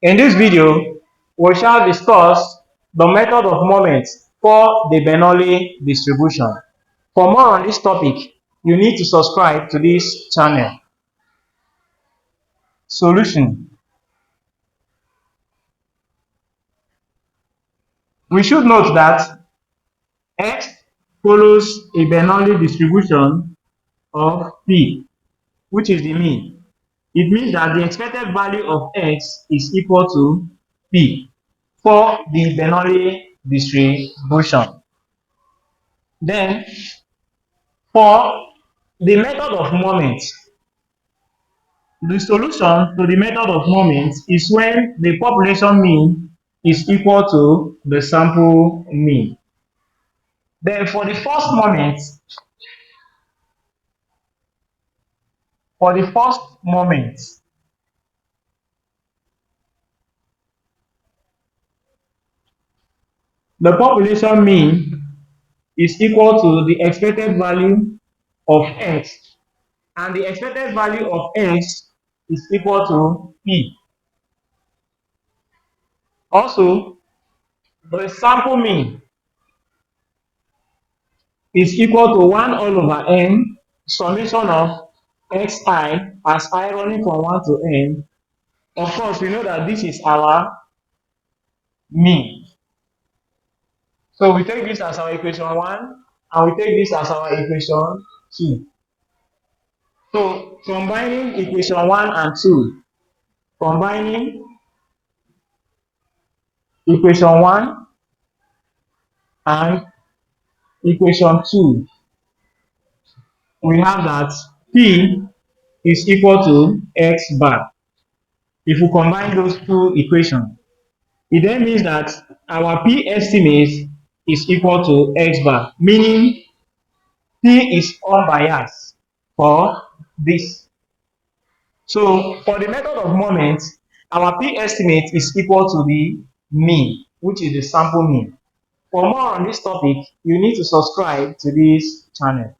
In this video, we shall discuss the method of moments for the Bernoulli distribution. For more on this topic, you need to subscribe to this channel. Solution. We should note that x follows a Bernoulli distribution of p, which is the mean. It means that the expected value of x is equal to p for the Bernoulli distribution. Then, for the method of moments, the solution to the method of moments is when the population mean is equal to the sample mean. Then for the first moment, the population mean is equal to the expected value of x, and the expected value of x is equal to p. Also, the sample mean is equal to 1 all over n summation of xi as I running from 1 to n. Of course, we know that this is our mean. So we take this as our equation 1 and we take this as our equation 2. So combining equation 1 and 2, combining equation 1 and equation 2, we have that p is equal to x bar. If we combine those two equations, it then means that our p estimate is equal to x bar, meaning p is unbiased for this. So for the method of moments, our p estimate is equal to the mean, which is the sample mean. For more on this topic, you need to subscribe to this channel.